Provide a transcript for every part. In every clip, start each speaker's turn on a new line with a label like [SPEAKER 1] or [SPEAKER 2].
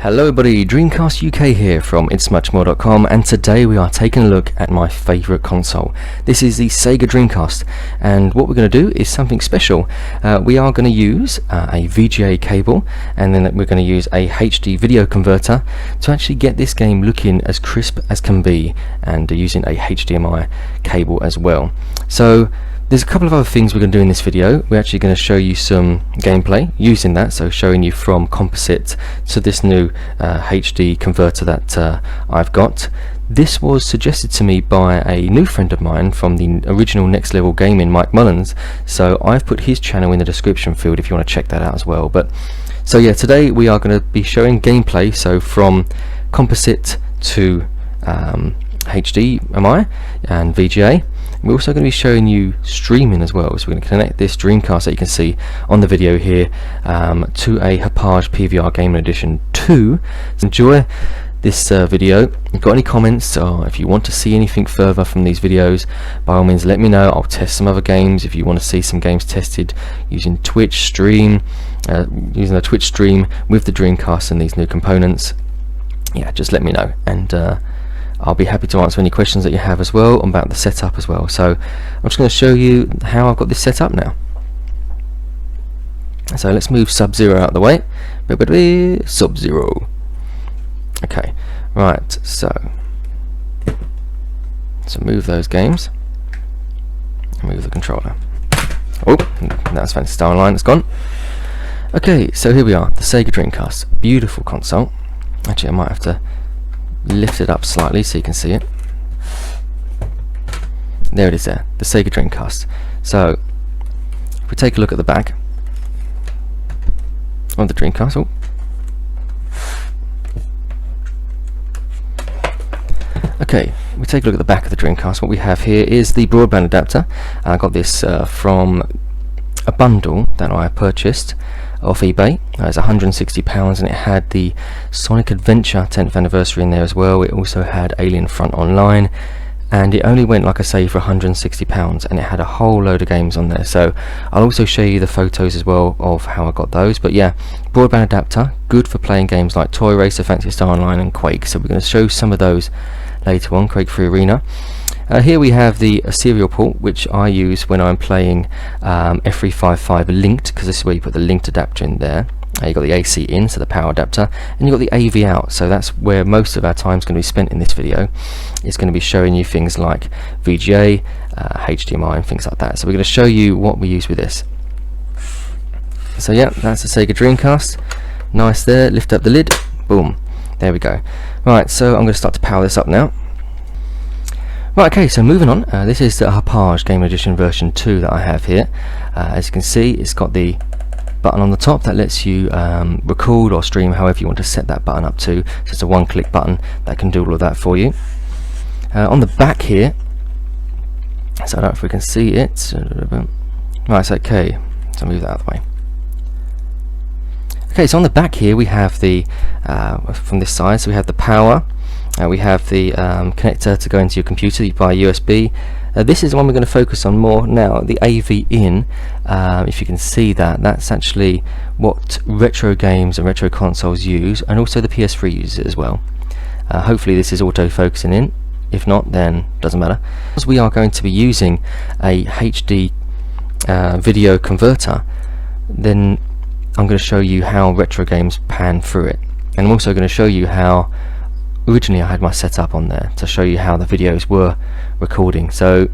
[SPEAKER 1] Hello everybody, DreamcastUK here from ItsMuchMore.com, and today we are taking a look at my favourite console. This is the Sega Dreamcast, and what we're going to do is something special. We are going to use a VGA cable, and then we're going to use a HD video converter to actually get this game looking as crisp as can be, and using a HDMI cable as well. So there's a couple of other things we're going to do in this video. We're actually going to show you some gameplay using that, so showing you from composite to this new HD converter that I've got. This was suggested to me by a new friend of mine from the original Next Level Gaming, Mike Mullins, so I've put his channel in the description field if you want to check that out as well. But so yeah, today we are going to be showing gameplay, so from composite to HDMI and VGA. We're also going to be showing you streaming as well, so we're going to connect this Dreamcast that you can see on the video here to a Hauppauge PVR Gaming Edition 2. Enjoy this video. If you've got any comments, or if you want to see anything further from these videos, by all means let me know. I'll test some other games. If you want to see some games tested using Twitch stream, using a Twitch stream with the Dreamcast and these new components, yeah, just let me know, and I'll be happy to answer any questions that you have as well about the setup as well. So I'm just going to show you how I've got this set up now. So let's move Sub-Zero out of the way. Sub-Zero. Okay, right, so move those games. Move the controller. Oh, that's fancy star line, it's gone. Okay, so here we are, the Sega Dreamcast. Beautiful console. Actually, I might have to lift it up slightly so you can see it. There it is there, the Sega Dreamcast. So if we take a look at the back of the Dreamcast, okay, we take a look at the back of the Dreamcast. What we have here is the broadband adapter. I got this from a bundle that I purchased off eBay. It's £160, and it had the Sonic Adventure 10th anniversary in there as well. It also had Alien Front Online, and it only went, like I say, for £160, and it had a whole load of games on there. So I'll also show you the photos as well of how I got those. But yeah, broadband adapter, good for playing games like Toy Racer, Fantasy Star Online and Quake. So we're going to show some of those later on, Quake 3 Arena. Here we have the serial port, which I use when I'm playing F355 linked, because this is where you put the linked adapter in there. You've got the AC in, so the power adapter, and you've got the AV out, so that's where most of our time is going to be spent in this video. It's going to be showing you things like VGA, HDMI and things like that. So we're going to show you what we use with this. So yeah, that's the Sega Dreamcast. Nice there, lift up the lid, boom, there we go. Right, so I'm going to start to power this up now. Right, okay, so moving on, this is the Hauppauge Game Edition version 2 that I have here. As you can see, it's got the button on the top that lets you record or stream however you want to set that button up to. So it's a one-click button that can do all of that for you. On the back here, so I don't know if we can see it. Right, it's okay, so move that out of the way. Okay, so on the back here we have the, from this side, so we have the power. We have the connector to go into your computer via USB. This is the one we're going to focus on more now, the AV in. If you can see that, that's actually what retro games and retro consoles use, and also the PS3 uses it as well. Hopefully this is auto-focusing in. If not, then doesn't matter. As we are going to be using a HD video converter, then I'm going to show you how retro games pan through it. And I'm also going to show you how originally I had my setup on there to show you how the videos were recording. So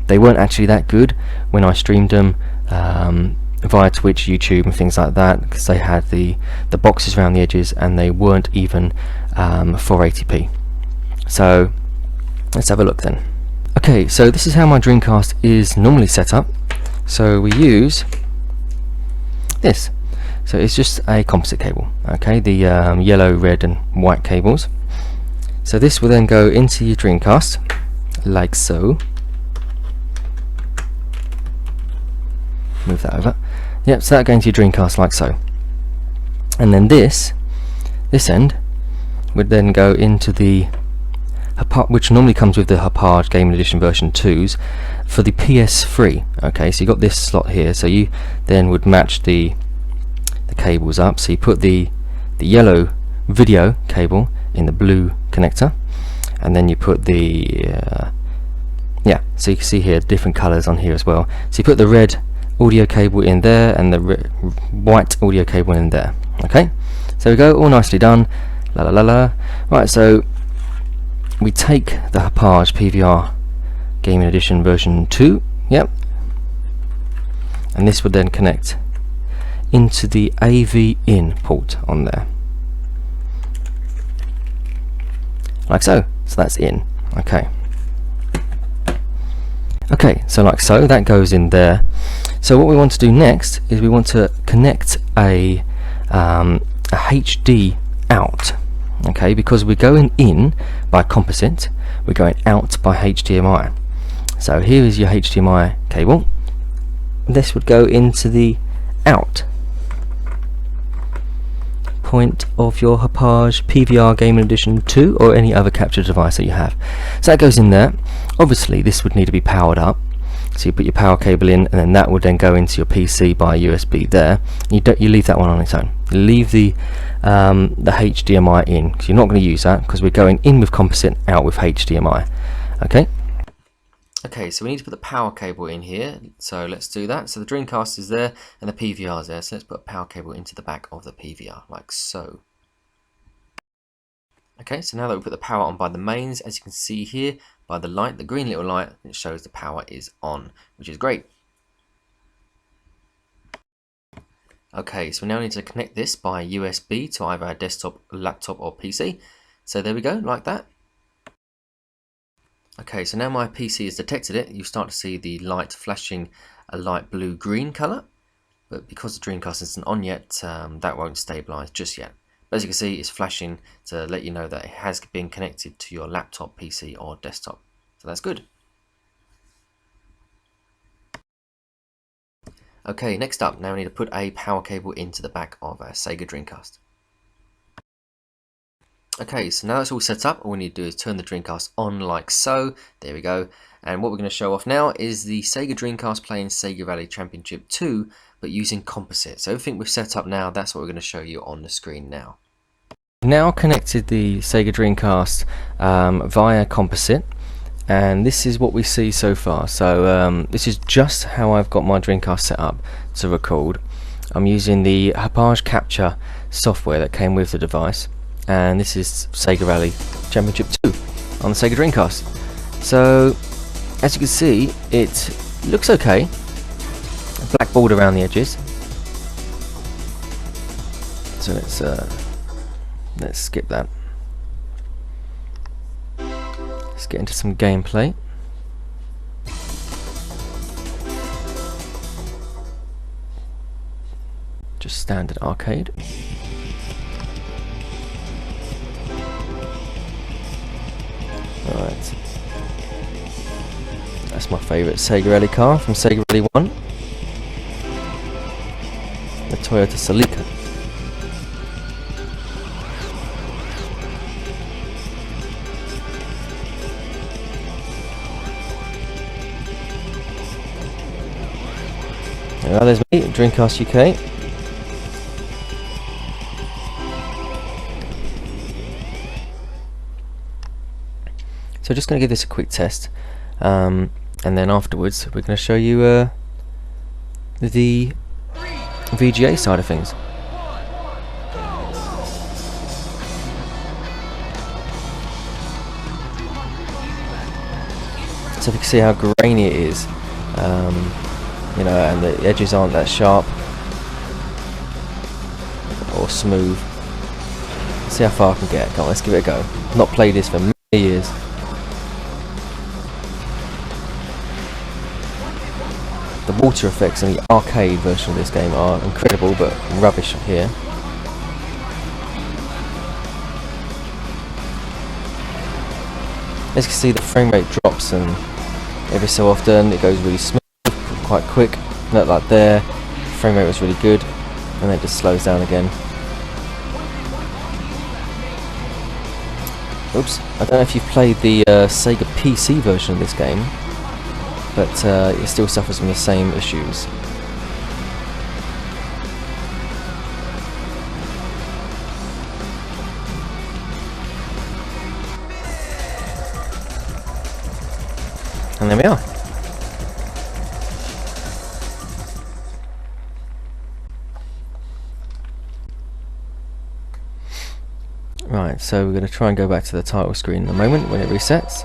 [SPEAKER 1] they weren't actually that good when I streamed them via Twitch, YouTube and things like that, because they had the boxes around the edges and they weren't even 480p. So let's have a look then. Okay, so this is how my Dreamcast is normally set up. So we use this. So it's just a composite cable, okay, the yellow, red and white cables. So this will then go into your Dreamcast, like so. Move that over. Yep, so that going to your Dreamcast like so. And then this end would then go into the which normally comes with the Hauppauge Gaming Edition version 2s for the PS3. Okay, so you got this slot here, so you then would match the cables up. So you put the yellow video cable in the blue connector, and then you put the yeah, so you can see here different colors on here as well. So you put the red audio cable in there and the white audio cable in there. Okay, so we go, all nicely done. La la la la. Right, so we take the Hauppauge PVR Gaming Edition version 2. Yep, and this would then connect into the AV in port on there, like so. So that's in. Okay, so like so, that goes in there. So what we want to do next is we want to connect a HD out. Okay, because we're going in by composite, we're going out by HDMI. So here is your HDMI cable. This would go into the out point of your Hauppauge PVR Gaming Edition 2 or any other capture device that you have. So that goes in there. Obviously this would need to be powered up, so you put your power cable in, and then that would then go into your PC by USB there. You leave that one on its own. You leave the HDMI in, because you're not going to use that, because we're going in with composite, out with HDMI. Okay, so we need to put the power cable in here, so let's do that. So the Dreamcast is there and the PVR is there, so let's put a power cable into the back of the PVR, like so. Okay, so now that we put the power on by the mains, as you can see here, by the light, the green little light, it shows the power is on, which is great. Okay, so we now need to connect this by USB to either a desktop, laptop or PC. So there we go, like that. Okay, so now my PC has detected it. You start to see the light flashing a light blue-green colour, but because the Dreamcast isn't on yet, that won't stabilise just yet. But as you can see, it's flashing to let you know that it has been connected to your laptop, PC or desktop. So that's good. Okay, next up, now we need to put a power cable into the back of a Sega Dreamcast. Okay, so now that's all set up, all we need to do is turn the Dreamcast on like so. There we go. And what we're going to show off now is the Sega Dreamcast playing Sega Rally Championship 2, but using composite. So everything we've set up now, that's what we're going to show you on the screen now. Now connected the Sega Dreamcast via composite, and this is what we see so far. So this is just how I've got my Dreamcast set up to record. I'm using the Hauppauge capture software that came with the device, and this is Sega Rally Championship 2 on the Sega Dreamcast. So as you can see, it looks okay. A black border around the edges. So let's skip that. Let's get into some gameplay. Just standard arcade. Alright. That's my favourite Sega Rally car from Sega Rally 1. The Toyota Celica. There's me, DreamcastUK. So just going to give this a quick test, and then afterwards we're going to show you the VGA side of things. So if you can see how grainy it is, you know, and the edges aren't that sharp or smooth. Let's see how far I can get. Come on, let's give it a go. I've not played this for many years. The water effects in the arcade version of this game are incredible, but rubbish here. As you can see, the frame rate drops, and every so often it goes really smooth, quite quick. Not like there, frame rate was really good, and then it just slows down again. Oops, I don't know if you've played the Sega PC version of this game, but it still suffers from the same issues. And there we are. Right, so we're going to try and go back to the title screen in a moment when it resets.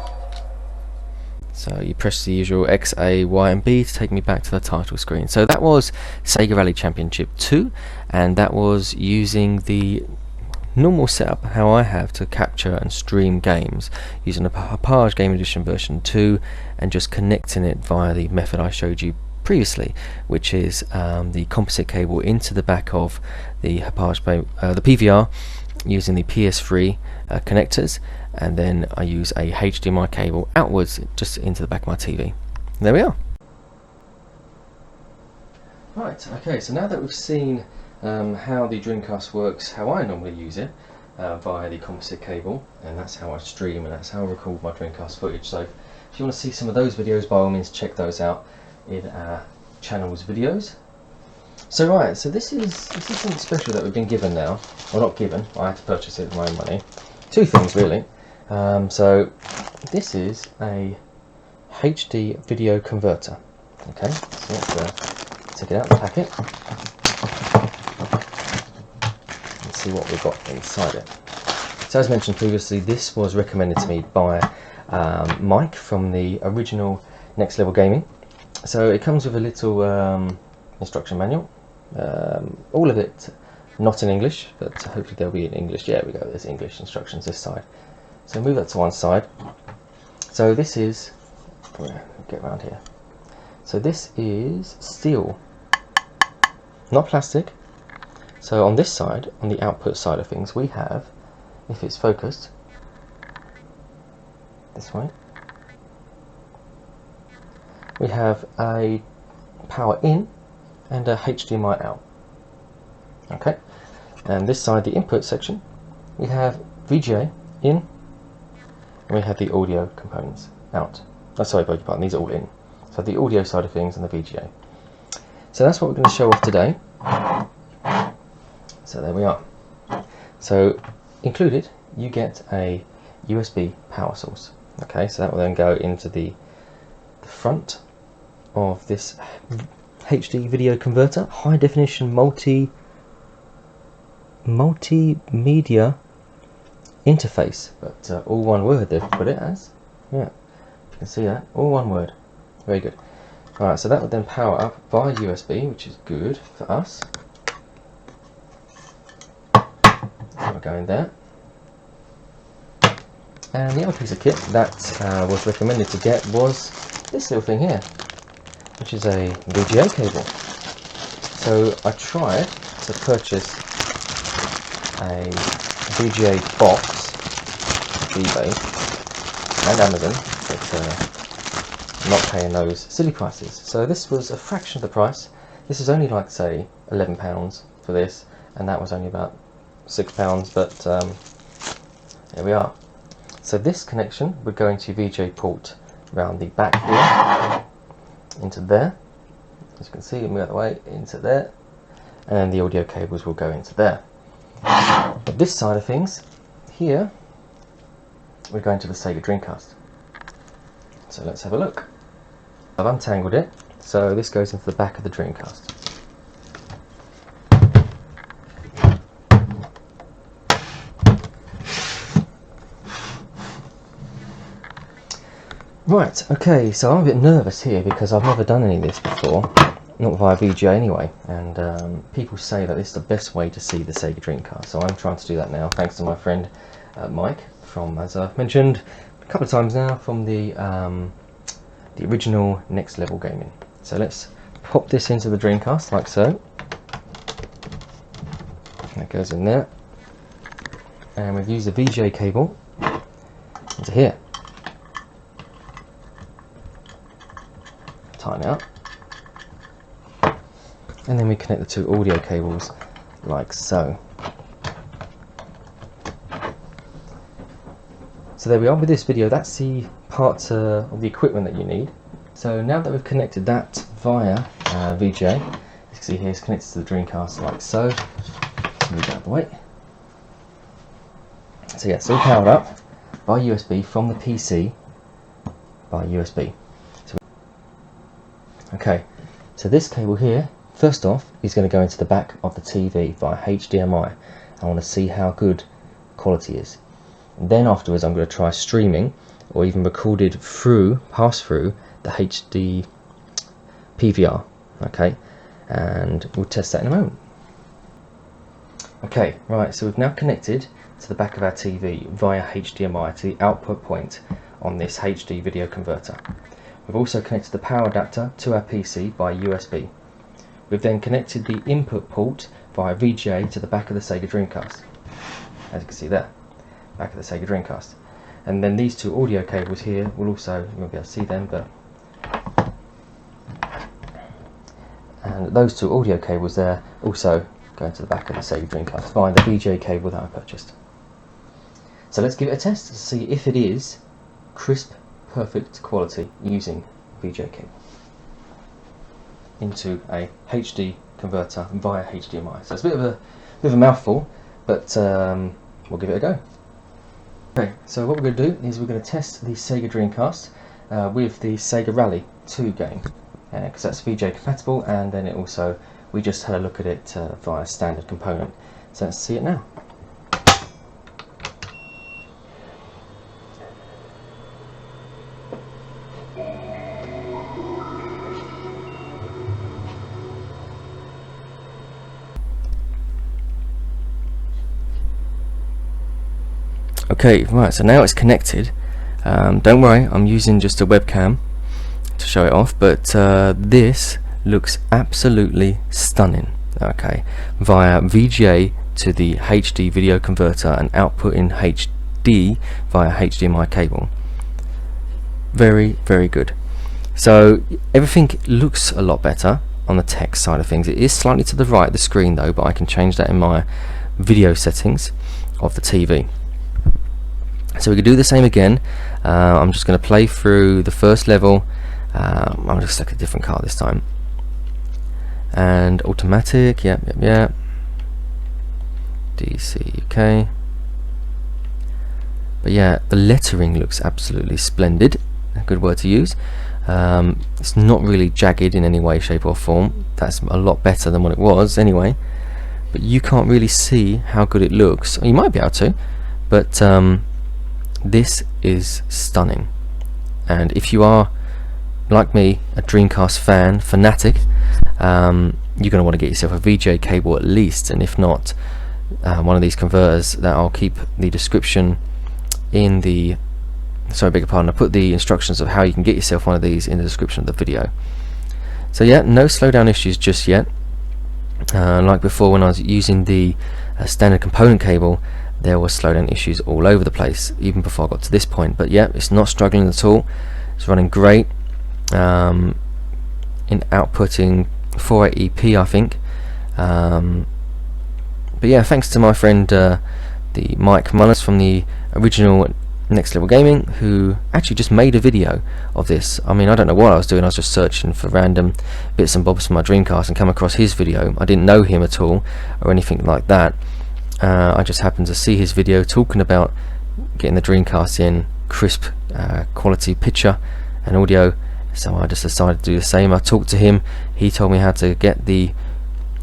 [SPEAKER 1] So you press the usual X, A, Y and B to take me back to the title screen. So that was Sega Rally Championship 2, and that was using the normal setup how I have to capture and stream games, using a Hauppauge Game Edition version 2 and just connecting it via the method I showed you previously, which is the composite cable into the back of the Hauppauge, the PVR, using the PS3 connectors, and then I use a HDMI cable outwards just into the back of my TV. There we are. Right, okay, so now that we've seen how the Dreamcast works, how I normally use it via the composite cable, and that's how I stream and that's how I record my Dreamcast footage. So if you want to see some of those videos, by all means check those out in our channel's videos. So right, so this is something special that we've been given now. Well, not given, I had to purchase it with my own money. Two things really. So this is a HD video converter. Okay, so let's take it out of the packet and see what we've got inside it. So as mentioned previously, this was recommended to me by Mike from the original Next Level Gaming. So it comes with a little instruction manual. All of it not in English, but hopefully they'll be in English. Yeah, we go, there's English instructions this side. So move that to one side. So this is, get around here. So this is steel, not plastic. So on this side, on the output side of things, we have, if it's focused, this way, we have a power in and a HDMI out. Okay, and this side, the input section, we have VGA in, and we have the audio components out. Oh, sorry, beg your pardon, these are all in. So the audio side of things and the VGA. So that's what we're going to show off today. So there we are. So included, you get a USB power source. Okay, so that will then go into the front of this HD video converter, high definition multimedia interface, but all one word they've put it as. Yeah, you can see that, all one word. Very good. Alright, so that would then power up via USB, which is good for us. So we're going there. And the other piece of kit that was recommended to get was this little thing here, which is a VGA cable. So I tried to purchase a VGA box on eBay and Amazon, but I'm not paying those silly prices. So this was a fraction of the price. This is only like, say, £11 for this, and that was only about £6, but here we are. So this connection would go into VGA port around the back here, into there, as you can see, move out the way, into there, and then the audio cables will go into there. But this side of things, here, we're going to the Sega Dreamcast. So let's have a look. I've untangled it, so this goes into the back of the Dreamcast. Right, okay, so I'm a bit nervous here because I've never done any of this before, not via VGA anyway, and people say that this is the best way to see the Sega Dreamcast, so I'm trying to do that now, thanks to my friend Mike from, as I've mentioned a couple of times now, from the original Next Level Gaming. So let's pop this into the Dreamcast like so. That goes in there, and we've used the VGA cable into here. Tighten it up, and then we connect the two audio cables like so. So there we are with this video. That's the parts of the equipment that you need. So now that we've connected that via VGA, as you can see here, it's connected to the Dreamcast like so. Let's move that out of the way. So yeah, it's all powered up by USB from the PC by USB. Okay, so this cable here, first off, is going to go into the back of the TV via HDMI. I want to see how good quality is. And then afterwards I'm going to try streaming or even recorded pass through the HD PVR. Okay, and we'll test that in a moment. Okay, right, so we've now connected to the back of our TV via HDMI to the output point on this HD video converter. We've also connected the power adapter to our PC by USB. We've then connected the input port via VGA to the back of the Sega Dreamcast. As you can see there, back of the Sega Dreamcast. And then these two audio cables here will also, you won't be able to see them, but and those two audio cables there also go into the back of the Sega Dreamcast via the VGA cable that I purchased. So let's give it a test to see if it is crisp, perfect quality using VGA cable into a HD converter via HDMI. So it's a bit of a mouthful, but we'll give it a go. Okay, so what we're going to do is we're going to test the Sega Dreamcast with the Sega Rally 2 game, because that's VGA compatible, and then we just had a look at it via standard component. So let's see it now. Okay, right, so now it's connected. Don't worry, I'm using just a webcam to show it off, but this looks absolutely stunning. Okay, via VGA to the HD video converter and output in HD via HDMI cable. Very, very good. So everything looks a lot better on the text side of things. It is slightly to the right of the screen though, but I can change that in my video settings of the TV. So we could do the same again. I'm just going to play through the first level. I'll just select a different car this time. And automatic, yep. DC UK. But yeah, the lettering looks absolutely splendid. A good word to use. It's not really jagged in any way, shape or form. That's a lot better than what it was anyway. But you can't really see how good it looks. Or you might be able to, but this is stunning. And if you are, like me, a Dreamcast fanatic, you're going to want to get yourself a VGA cable at least, and if not, one of these converters that I'll keep the description in the, sorry, beg your pardon, I'll put the instructions of how you can get yourself one of these in the description of the video. So yeah, no slowdown issues just yet. Like before, when I was using the standard component cable, there was slowdown issues all over the place, even before I got to this point. But yeah, it's not struggling at all. It's running great in outputting 480p, I think. But yeah, thanks to my friend the Mike Mullins from the original Next Level Gaming, who actually just made a video of this. I mean, I don't know what I was doing. I was just searching for random bits and bobs for my Dreamcast and come across his video. I didn't know him at all or anything like that. I just happened to see his video talking about getting the Dreamcast in crisp quality picture and audio, so I just decided to do the same. I talked to him, he told me how to get the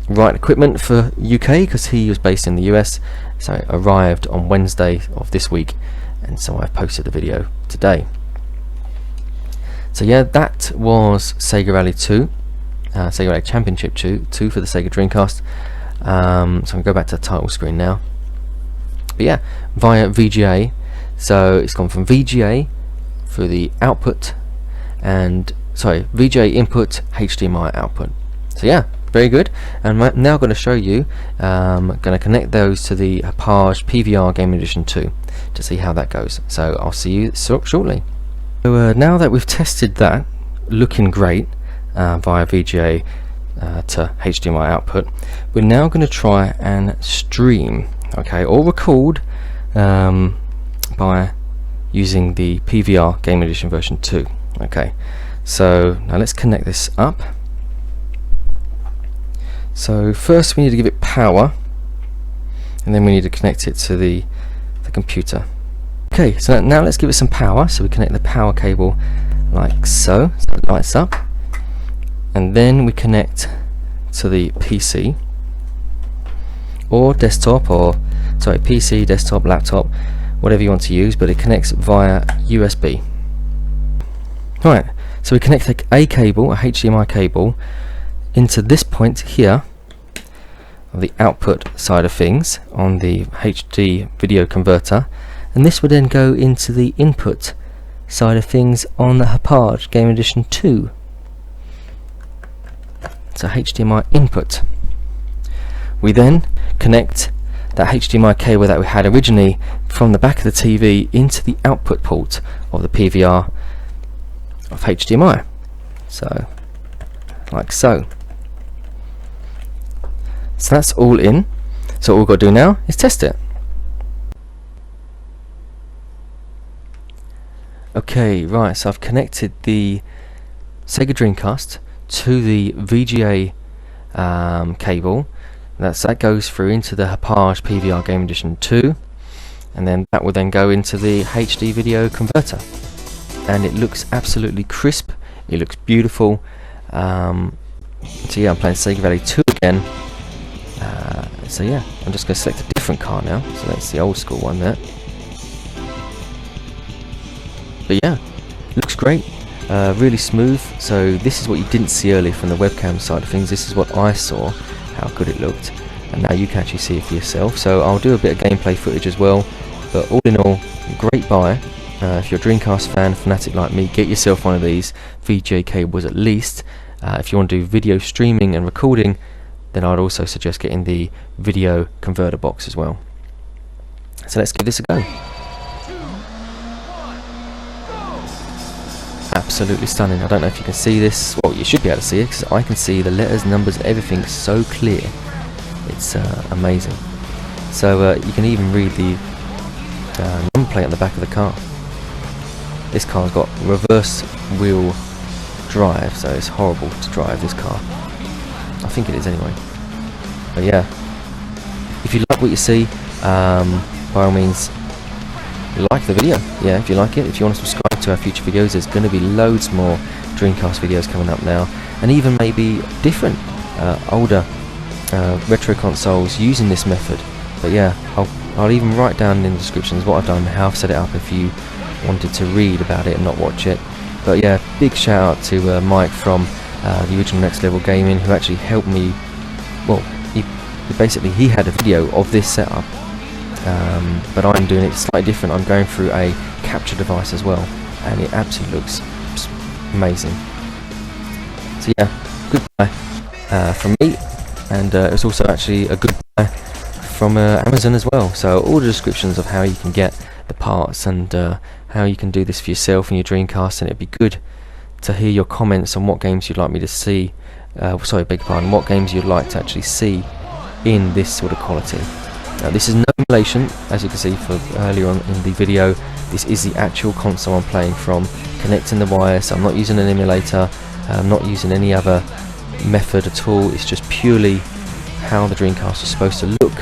[SPEAKER 1] right equipment for UK because he was based in the US, so it arrived on Wednesday of this week, and so I posted the video today. So yeah, that was Sega Rally 2, Sega Rally Championship 2 for the Sega Dreamcast. So I'm going to go back to the title screen now. But yeah, via VGA, so it's gone from VGA through the output and VGA input, HDMI output. So yeah, very good. And I'm now going to show you, I'm going to connect those to the Hauppauge PVR Game Edition 2 to see how that goes. So I'll see you shortly. So now that we've tested that, looking great via VGA to HDMI output, we're now going to try and stream, okay, or record by using the PVR Game Edition version 2. Okay, so now let's connect this up. So first we need to give it power, and then we need to connect it to the computer. Okay, so now let's give it some power. So we connect the power cable like so, so it lights up. and then we connect to the PC or desktop, or sorry, PC, desktop, laptop, whatever you want to use, but it connects via USB. Right, so we connect a cable, a HDMI cable, into this point here of the output side of things on the HD video converter, and this would then go into the input side of things on the Hauppauge Game Edition 2. So HDMI input. We then connect that HDMI cable that we had originally from the back of the TV into the output port of the PVR of HDMI. So, like so. So that's all in. So all we've got to do now is test it. Okay, right, so I've connected the Sega Dreamcast to the VGA cable. That goes through into the Hauppauge PVR Game Edition 2, and then that will then go into the HD video converter, and it looks absolutely crisp. It looks beautiful. So yeah, I'm playing Sega Rally 2 again. So yeah, I'm just going to select a different car now. So that's the old school one there. But yeah, looks great. Really smooth. So this is what you didn't see earlier from the webcam side of things. This is what I saw, how good it looked, and now you can actually see it for yourself. So I'll do a bit of gameplay footage as well, but all in all, great buy. If you're a Dreamcast fanatic like me, get yourself one of these VGA cables at least. If you want to do video streaming and recording, then I'd also suggest getting the video converter box as well. So let's give this a go. Absolutely stunning. I don't know if you can see this. Well, you should be able to see it, because I can see the letters, numbers, everything so clear. It's amazing. So you can even read the number plate on the back of the car. This car's got reverse wheel drive, so it's horrible to drive this car. I think it is anyway. But yeah, if you like what you see, by all means, like the video. Yeah, if you like it, if you want to subscribe to our future videos, there's going to be loads more Dreamcast videos coming up now, and even maybe different older retro consoles using this method. But yeah, I'll even write down in the descriptions what I've done, how I've set it up, if you wanted to read about it and not watch it. But yeah, big shout out to Mike from the original Next Level Gaming, who actually helped me. Well, he had a video of this setup, but I'm doing it slightly different. I'm going through a capture device as well, and it absolutely looks amazing. So yeah, good buy from me, and it's also actually a good buy from Amazon as well. So all the descriptions of how you can get the parts and how you can do this for yourself and your Dreamcast, and it'd be good to hear your comments on what games you'd like me to see. Sorry, beg your pardon. What games you'd like to actually see in this sort of quality. Now, this is no emulation, as you can see for earlier on in the video. This is the actual console I'm playing from, connecting the wires. So I'm not using an emulator. I'm not using any other method at all. It's just purely how the Dreamcast is supposed to look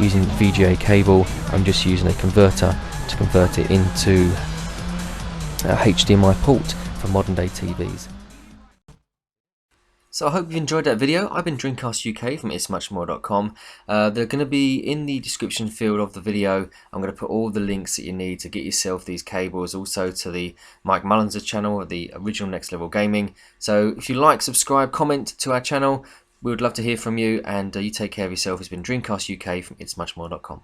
[SPEAKER 1] using VGA cable. I'm just using a converter to convert it into a HDMI port for modern day TVs. So I hope you've enjoyed that video. I've been DreamcastUK from ItsMuchMore.com. They're going to be in the description field of the video. I'm going to put all the links that you need to get yourself these cables, also to the Mike Mullins' channel, the original Next Level Gaming. So if you like, subscribe, comment to our channel. We would love to hear from you, and you take care of yourself. It's been DreamcastUK from ItsMuchMore.com.